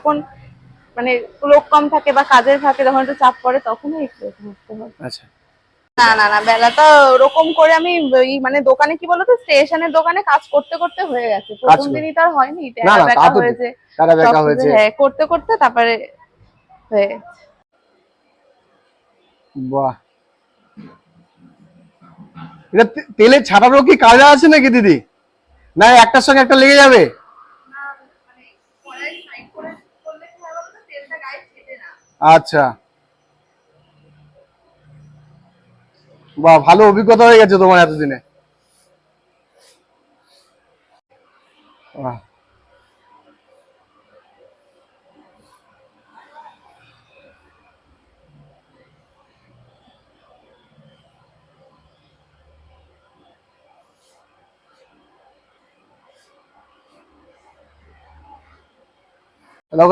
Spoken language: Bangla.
যখন মানে লোক কম থাকে বা কাজের থাকে, যখন একটু চাপ পড়ে তখনই একটু ঘুরতে হয়। আচ্ছা। না না না, বেলাটা ওরকম করে আমি মানে দোকানে কি বলতো, স্টেশনের দোকানে কাজ করতে করতে হয়ে গেছে, কাজ প্রথম করে, দিনই তো আর হয়নি, না টেরা না তা বেকা তো ঠিক, হয়েছে তারা বেকা সবকিছু, হয়েছে। হ্যাঁ করতে করতে তারপরে হয়ে গেছে। বাহ, এটা তেলের ছাড়ারও কি কায়দা আছে নাকি দিদি, না একটার সঙ্গে একটা লেগে যাবে? আচ্ছা, বাহ, ভালো অভিজ্ঞতা হয়ে গেছে তোমার এতদিনে। বাহ। হ্যালো।